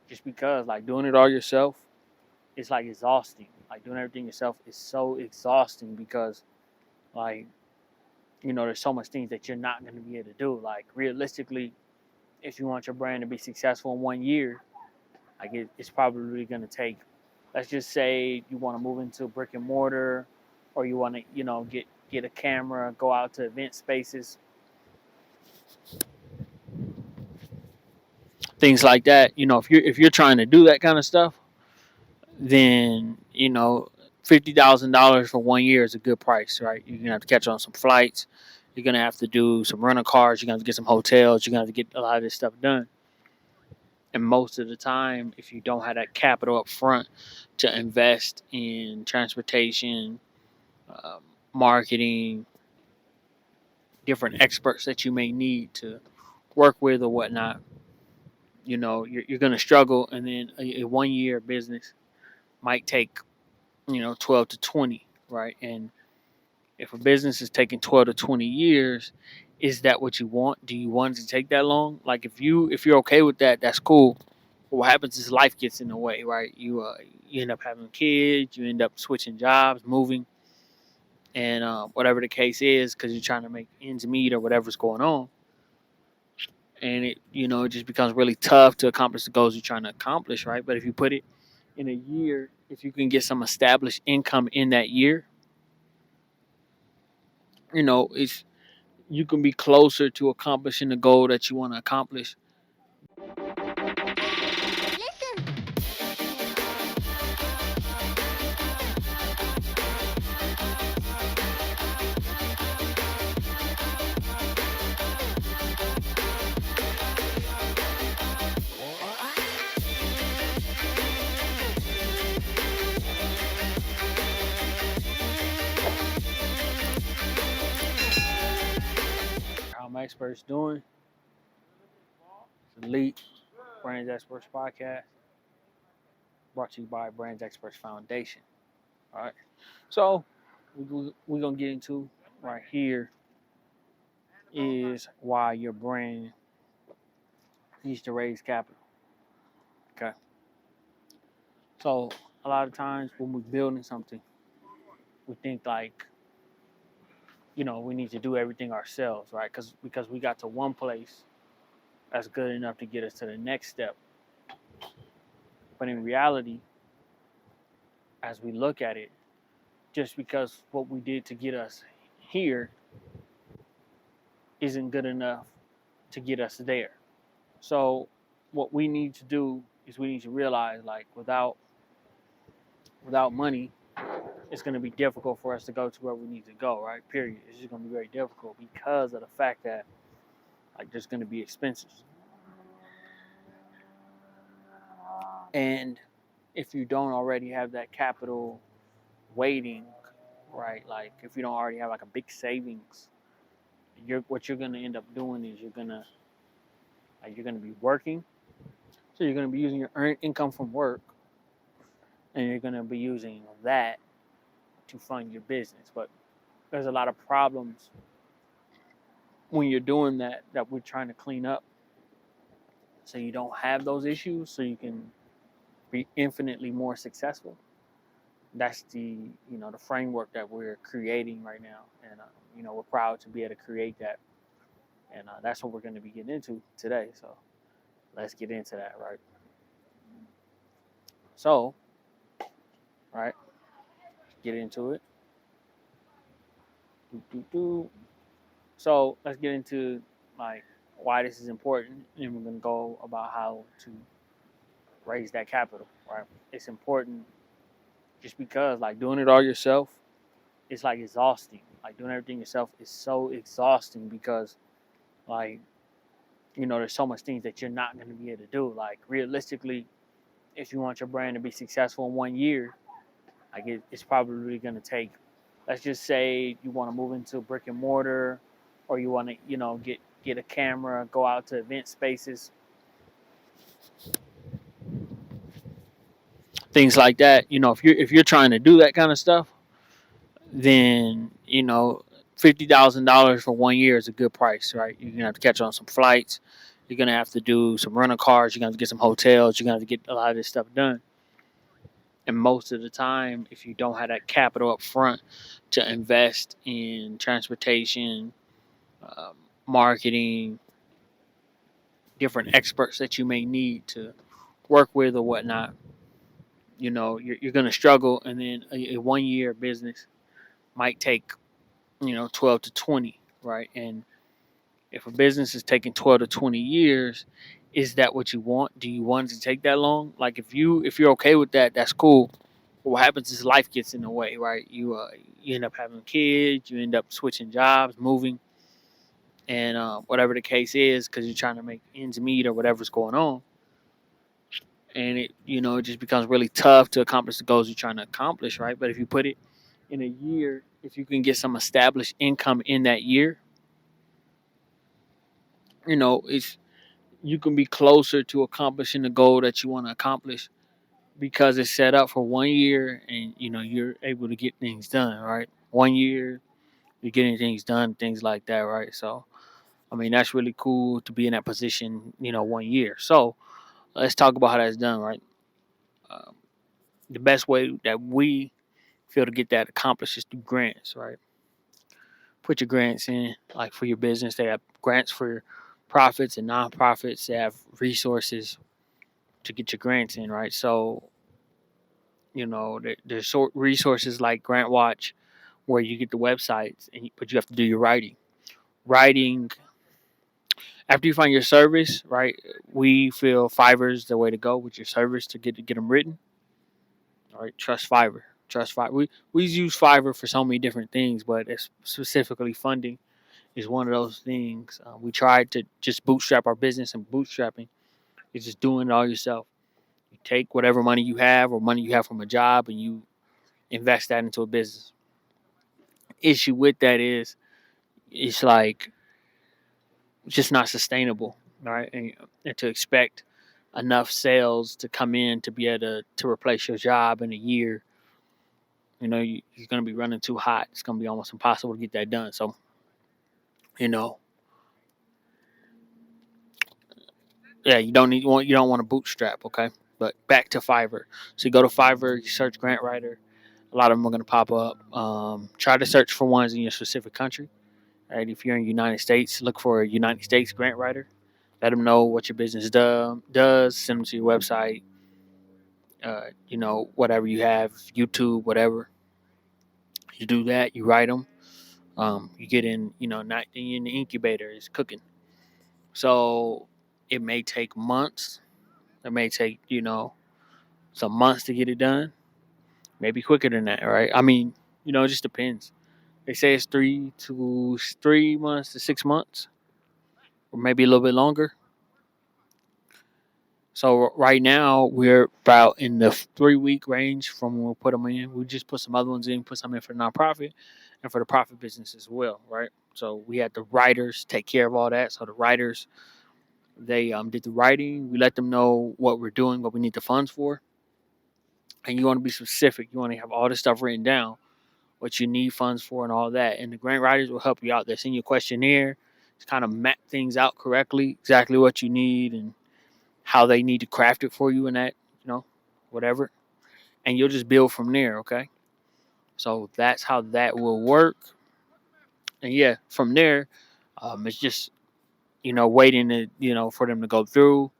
just because like doing it all yourself is like exhausting. Like doing everything yourself is so exhausting because like there's so much things that you're not going to be able to do. Like realistically, if you want your brand to be successful in 1 year, like it's probably going to take. Let's just say you want to move into brick and mortar, or you want to get a camera, go out to event spaces, things like that. If you're trying to do that kind of stuff, then $50,000 for 1 year is a good price, right? You're gonna have to catch on some flights. You're gonna have to do some rental cars. You're gonna have to get some hotels. You're gonna have to get a lot of this stuff done. And most of the time, if you don't have that capital up front to invest in transportation, um, marketing, different experts that you may need to work with or whatnot, you're going to struggle. And then a 1 year business might take 12 to 20, right? And if a business is taking 12 to 20 years, is that what you want? Do you want it to take that long? Like if you're okay with that, that's cool. But what happens is life gets in the way, right? You end up having kids, you end up switching jobs, moving, and whatever the case is, because you're trying to make ends meet or whatever's going on. And it just becomes really tough to accomplish the goals you're trying to accomplish, right? But if you put it in a year, if you can get some established income in that year, it's you can be closer to accomplishing the goal that you want to accomplish. How my experts doing? It's Elite Brands Experts Podcast, brought to you by Brands Experts Foundation. All right, so we're gonna get into right here is why your brand needs to raise capital. Okay, so a lot of times when we're building something, we think like we need to do everything ourselves, right? Because we got to one place that's good enough to get us to the next step. But in reality, as we look at it, just because what we did to get us here isn't good enough to get us there. So what we need to do is we need to realize like without money, it's going to be difficult for us to go to where we need to go, right? Period. It's just going to be very difficult because of the fact that like there's going to be expenses. And if you don't already have that capital waiting, right? Like if you don't already have like a big savings, what you're gonna end up doing is you're gonna be working. So you're gonna be using your earned income from work, and you're gonna be using that to fund your business. But there's a lot of problems when you're doing that we're trying to clean up, so you don't have those issues, so you can be infinitely more successful. That's the framework that we're creating right now, and we're proud to be able to create that, and that's what we're going to be getting into today. So let's get into that, right? So, right, get into it. So let's get into like why this is important, and we're going to go about how to raise that capital, right? It's important just because like doing it all yourself is like exhausting. Like doing everything yourself is so exhausting because like there's so much things that you're not going to be able to do. Like realistically, if you want your brand to be successful in 1 year, like it's probably going to take. Let's just say you want to move into brick and mortar, or you want to get a camera, go out to event spaces, things like that. If you're trying to do that kind of stuff, then $50,000 for 1 year is a good price, right? You're gonna have to catch on some flights. You're gonna have to do some rental cars. You're gonna have to get some hotels. You're gonna have to get a lot of this stuff done. And most of the time, if you don't have that capital up front to invest in transportation, um, marketing, different experts that you may need to work with or whatnot, you're going to struggle. And then a 1 year business might take 12 to 20, right? And if a business is taking 12 to 20 years, is that what you want? Do you want it to take that long? Like if you're okay with that, that's cool. But what happens is life gets in the way, right? You end up having kids, you end up switching jobs, moving, and whatever the case is, because you're trying to make ends meet or whatever's going on. And it just becomes really tough to accomplish the goals you're trying to accomplish, right? But if you put it in a year, if you can get some established income in that year, it's you can be closer to accomplishing the goal that you want to accomplish because it's set up for 1 year, and you're able to get things done, right? 1 year, you're getting things done, things like that, right? So I mean, that's really cool to be in that position, 1 year. So let's talk about how that's done, right? Um, the best way that we feel to get that accomplished is through grants, right? Put your grants in, like for your business. They have grants for profits and nonprofits. They have resources to get your grants in, right? So, there's resources like Grant Watch where you get the websites, but you have to do your writing. Writing, after you find your service, right? We feel Fiverr is the way to go with your service to get them written. All right, trust Fiverr. Trust Fiverr. We use Fiverr for so many different things, but it's specifically funding is one of those things. We tried to just bootstrap our business, and bootstrapping is just doing it all yourself. You take whatever money you have or money you have from a job, and you invest that into a business. Issue with that is it's like it's just not sustainable, right? And to expect enough sales to come in to be able to replace your job in a year, you're going to be running too hot. It's going to be almost impossible to get that done. So, you know, yeah, you don't want to bootstrap, okay? But back to Fiverr. So you go to Fiverr, you search grant writer. A lot of them are going to pop up. Try to search for ones in your specific country. Right? If you're in the United States, look for a United States grant writer. Let them know what your business does. Send them to your website. Whatever you have, YouTube, whatever. You do that. You write them. You get in. Not in the incubator. It's cooking. So it may take months. It may take some months to get it done. Maybe quicker than that, right? I mean, it just depends. They say it's 3 months to 6 months, or maybe a little bit longer. So right now we're about in the 3 week range from when we put them in. We just put some other ones in, put some in for the nonprofit and for the profit business as well, right? So we had the writers take care of all that. So the writers, they did the writing. We let them know what we're doing, what we need the funds for, and you want to be specific. You want to have all this stuff written down, what you need funds for, and all that. And the grant writers will help you out. They send you a questionnaire to kind of map things out correctly, exactly what you need and how they need to craft it for you, and that whatever. And you'll just build from there. Okay, so that's how that will work. And yeah, from there, it's just waiting to for them to go through.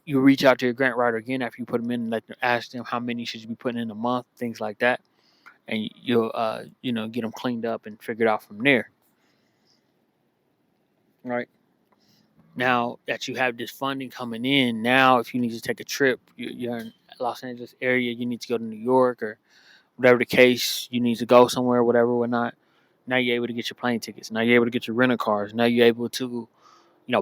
You reach out to your grant writer again after you put them in, and ask them how many should you be putting in a month, things like that, and you'll get them cleaned up and figured out from there. Right now that you have this funding coming in, now if you need to take a trip, you're in Los Angeles area, you need to go to New York or whatever the case, you need to go somewhere, whatever, whatnot. Now you're able to get your plane tickets. Now you're able to get your rental cars. Now you're able to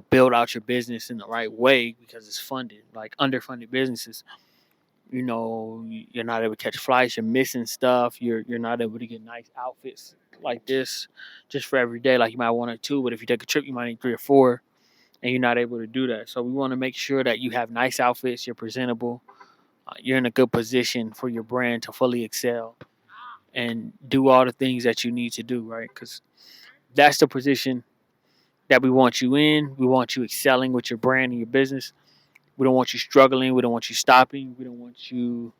build out your business in the right way because it's funded. Like underfunded businesses, you're not able to catch flights. You're missing stuff. You're not able to get nice outfits like this just for every day. Like you might want or two, but if you take a trip, you might need three or four, and you're not able to do that. So we want to make sure that you have nice outfits. You're presentable. You're in a good position for your brand to fully excel and do all the things that you need to do, right? Because that's the position that we want you in. We want you excelling with your brand and your business. We don't want you struggling. We don't want you stopping. We don't want you,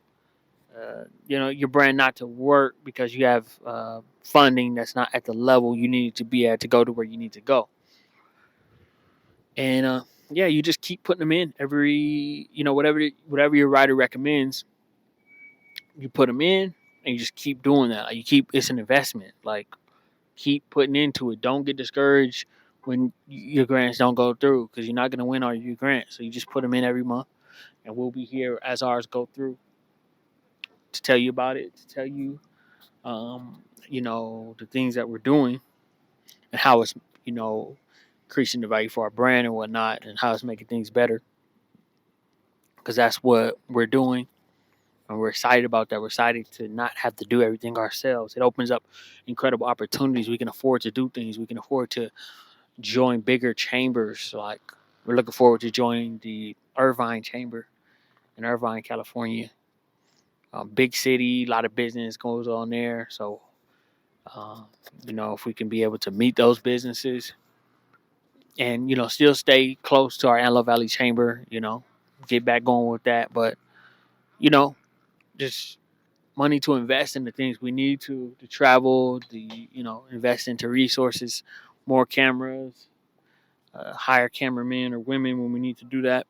your brand not to work because you have funding that's not at the level you need to be at to go to where you need to go. And yeah, you just keep putting them in every, whatever your writer recommends, you put them in, and you just keep doing that. Like, it's an investment. Like, keep putting into it. Don't get discouraged when your grants don't go through, because you're not going to win all your grants. So you just put them in every month, and we'll be here as ours go through to tell you about it, to tell you, the things that we're doing and how it's, increasing the value for our brand and whatnot, and how it's making things better. Because that's what we're doing, and we're excited about that. We're excited to not have to do everything ourselves. It opens up incredible opportunities. We can afford to do things. We can afford to join bigger chambers. Like, we're looking forward to joining the Irvine Chamber in Irvine, California. Big city, a lot of business goes on there. So, uh, if we can be able to meet those businesses and, still stay close to our Antelope Valley Chamber, get back going with that. But, you know, just money to invest in the things we need to travel, invest into resources, more cameras, hire cameramen or women when we need to do that.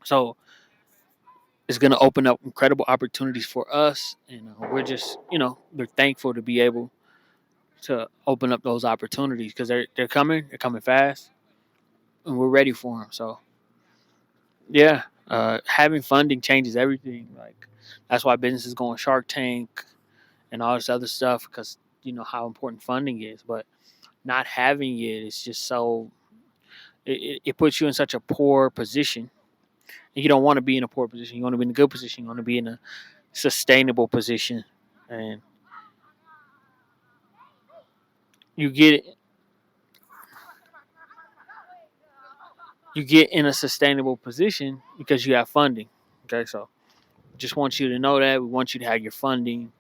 So it's going to open up incredible opportunities for us, and we're just, we're thankful to be able to open up those opportunities, because they're coming fast, and we're ready for them. So yeah, having funding changes everything. Like, that's why businesses go on Shark Tank and all this other stuff, because how important funding is. But not having it is just so, it puts you in such a poor position. And you don't want to be in a poor position. You want to be in a good position. You want to be in a sustainable position, and you get in a sustainable position because you have funding. Okay, so just want you to know that. We want you to have your funding.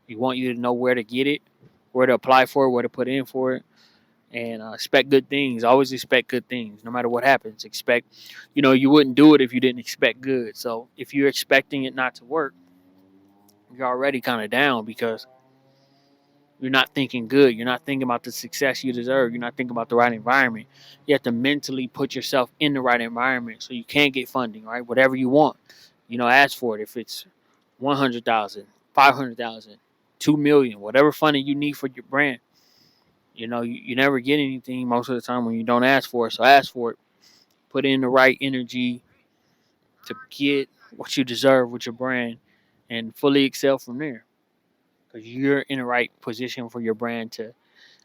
We want you to know where to get it, where to apply for it, where to put in for it, and expect good things. Always expect good things, no matter what happens. Expect, you wouldn't do it if you didn't expect good. So if you're expecting it not to work, you're already kind of down, because you're not thinking good. You're not thinking about the success you deserve. You're not thinking about the right environment. You have to mentally put yourself in the right environment so you can get funding, right? Whatever you want, ask for it. If it's 100,000, 500,000, 2 million, whatever funding you need for your brand. You never get anything most of the time when you don't ask for it. So ask for it. Put in the right energy to get what you deserve with your brand, and fully excel from there, because you're in the right position for your brand to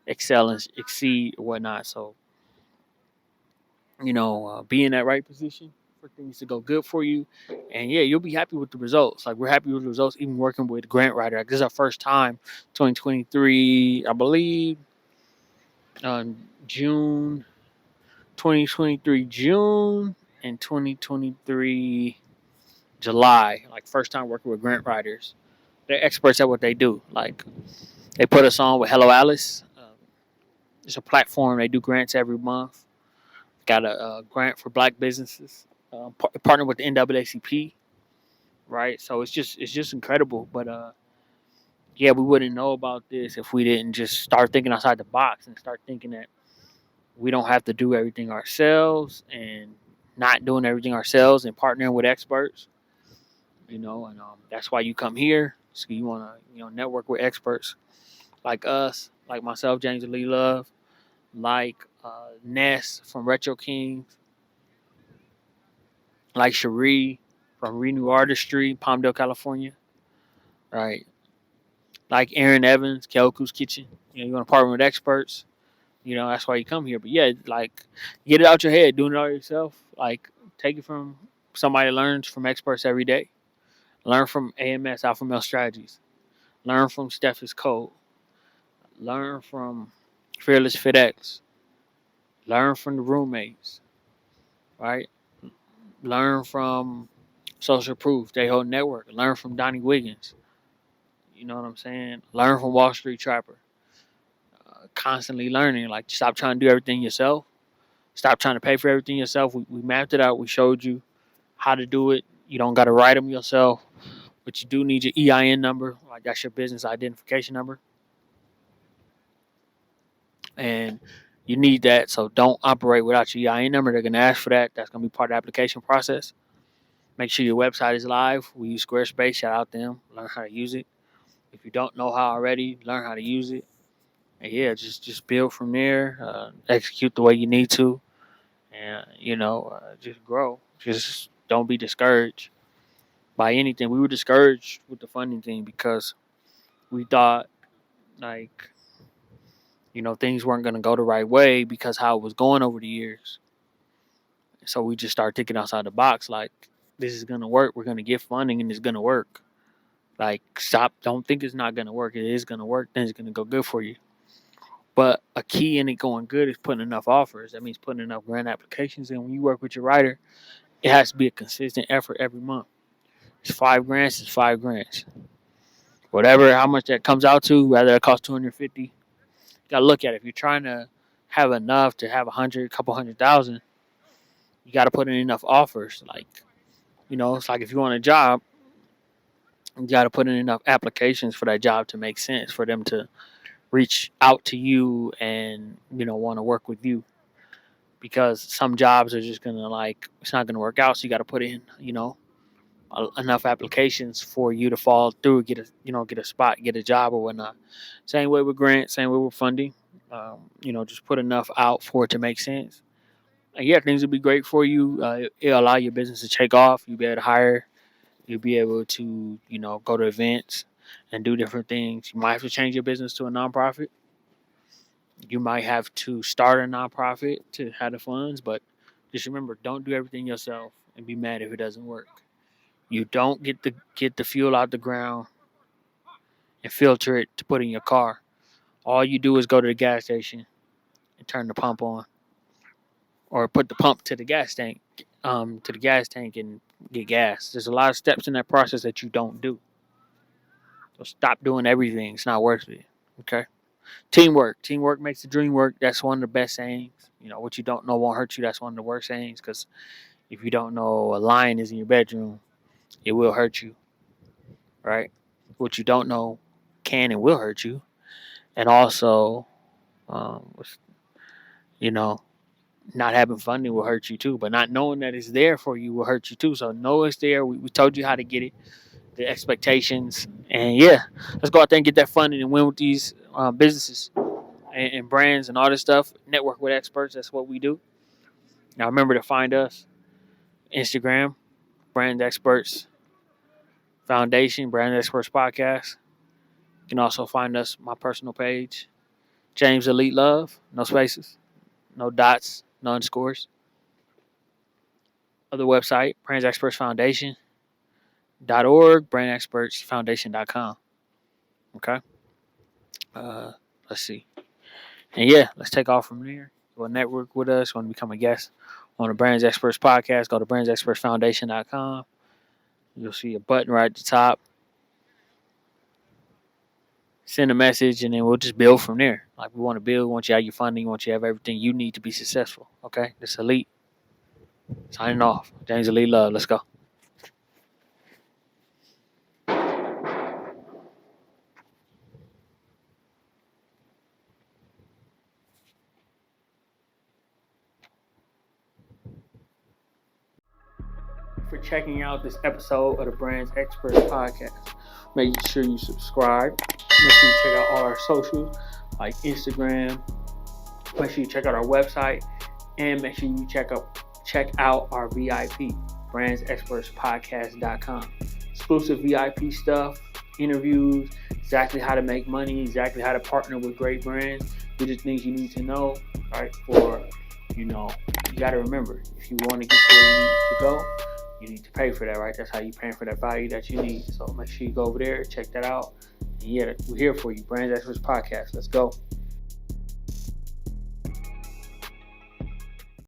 excel and exceed or whatnot. So, be in that right position for things to go good for you. And yeah, you'll be happy with the results. Like, we're happy with the results, even working with grant writer. Like, this is our first time, 2023, I believe, June 2023 June and 2023 July. Like, first time working with grant writers. They're experts at what they do. Like, they put us on with Hello Alice. It's a platform. They do grants every month. Got a grant for black businesses. Partnered with the NAACP, right? So it's just incredible. But yeah, we wouldn't know about this if we didn't just start thinking outside the box and start thinking that we don't have to do everything ourselves, and not doing everything ourselves and partnering with experts. And that's why you come here. So you want to network with experts like us, like myself, James Lee Love, like Ness from Retro Kings, like Cherie from Renew Artistry, Palmdale, California, right? Like Aaron Evans, Kelku's Kitchen. You want to partner with experts. That's why you come here. But yeah, like, get it out your head, doing it all yourself. Like, take it from somebody that learns from experts every day. Learn from AMS, Alpha Male Strategies. Learn from Steph's Code. Learn from Fearless FitX. Learn from the roommates, right? Learn from Social Proof, they whole network. Learn from Donnie Wiggins. You know what I'm saying? Learn from Wall Street Trapper. constantly learning. Like, stop trying to do everything yourself. Stop trying to pay for everything yourself. We mapped it out. We showed you how to do it. You don't got to write them yourself, but you do need your EIN number. Like, that's your business identification number. And you need that. So don't operate without your EIN number. They're going to ask for that. That's going to be part of the application process. Make sure your website is live. We use Squarespace. Shout out to them. Learn how to use it. If you don't know how already, learn how to use it. And yeah, just build from there. Execute the way you need to, and just grow. Just don't be discouraged by anything. We were discouraged with the funding thing because we thought like things weren't going to go the right way because how it was going over the years. So we just started thinking outside the box. Like, this is going to work. We're going to get funding, and it's going to work. Like, stop. Don't think it's not going to work. It is going to work. Then it's going to go good for you. But a key in it going good is putting enough offers. That means putting enough grant applications in. When you work with your writer, it has to be a consistent effort every month. It's 5 grants. It's 5 grants. Whatever, how much that comes out to, whether it costs $250, you got to look at it. If you're trying to have enough to have 100, couple 100,000, you got to put in enough offers. Like, it's like if you want a job, you got to put in enough applications for that job to make sense, for them to reach out to you and, want to work with you. Because some jobs are just going to it's not going to work out. So you got to put in, enough applications for you to fall through, get a spot, get a job or whatnot. Same way with grants, same way with funding. Just put enough out for it to make sense. And yeah, things will be great for you. It'll allow your business to take off. You'll be able to hire. You'll be able to, go to events and do different things. You might have to change your business to a nonprofit. You might have to start a nonprofit to have the funds, but just remember, don't do everything yourself and be mad if it doesn't work. You don't get the fuel out the ground and filter it to put in your car. All you do is go to the gas station and turn the pump on, or put the pump to the gas tank, and get gas. There's a lot of steps in that process that you don't do. So stop doing everything. It's not worth it. Okay. Teamwork. Teamwork makes the dream work. That's one of the best sayings. What you don't know won't hurt you. That's one of the worst sayings, because if you don't know a lion is in your bedroom, it will hurt you. Right? What you don't know can and will hurt you. And also, not having funding will hurt you too. But not knowing that it's there for you will hurt you too. So know it's there. We told you how to get it, the expectations. And yeah, let's go out there and get that funding and win with these businesses and brands and all this stuff. Network with experts. That's what we do. Now remember to find us. Instagram, Brand Experts Foundation, Brand Experts Podcast. You can also find us, my personal page, James Elite Love, no spaces, no dots, no underscores. Other website, brandsexpertsfoundation.org, brandexpertsfoundation.com. Okay? Let's see. And yeah, let's take off from there. You want to network with us, want to become a guest on the Brands Experts Podcast, go to brandsexpertsfoundation.com. You'll see a button right at the top. Send a message, and then we'll just build from there. Like, we want to build. We want you to have your funding. We want you to have everything you need to be successful. Okay? This Elite. Signing off. James Elite Love. Let's go. For checking out this episode of the Brands Experts Podcast. Make sure you subscribe. Make sure you check out all our socials like Instagram. Make sure you check out our website, and make sure you check out our VIP, brandsexpertspodcast.com. Exclusive VIP stuff, interviews, exactly how to make money, exactly how to partner with great brands. These are things you need to know, right? You got to remember, if you want to get to where you need to go, you need to pay for that, right? That's how you pay for that value that you need. So make sure you go over there, check that out. And yeah, we're here for you. Brands Experts Podcast. Let's go.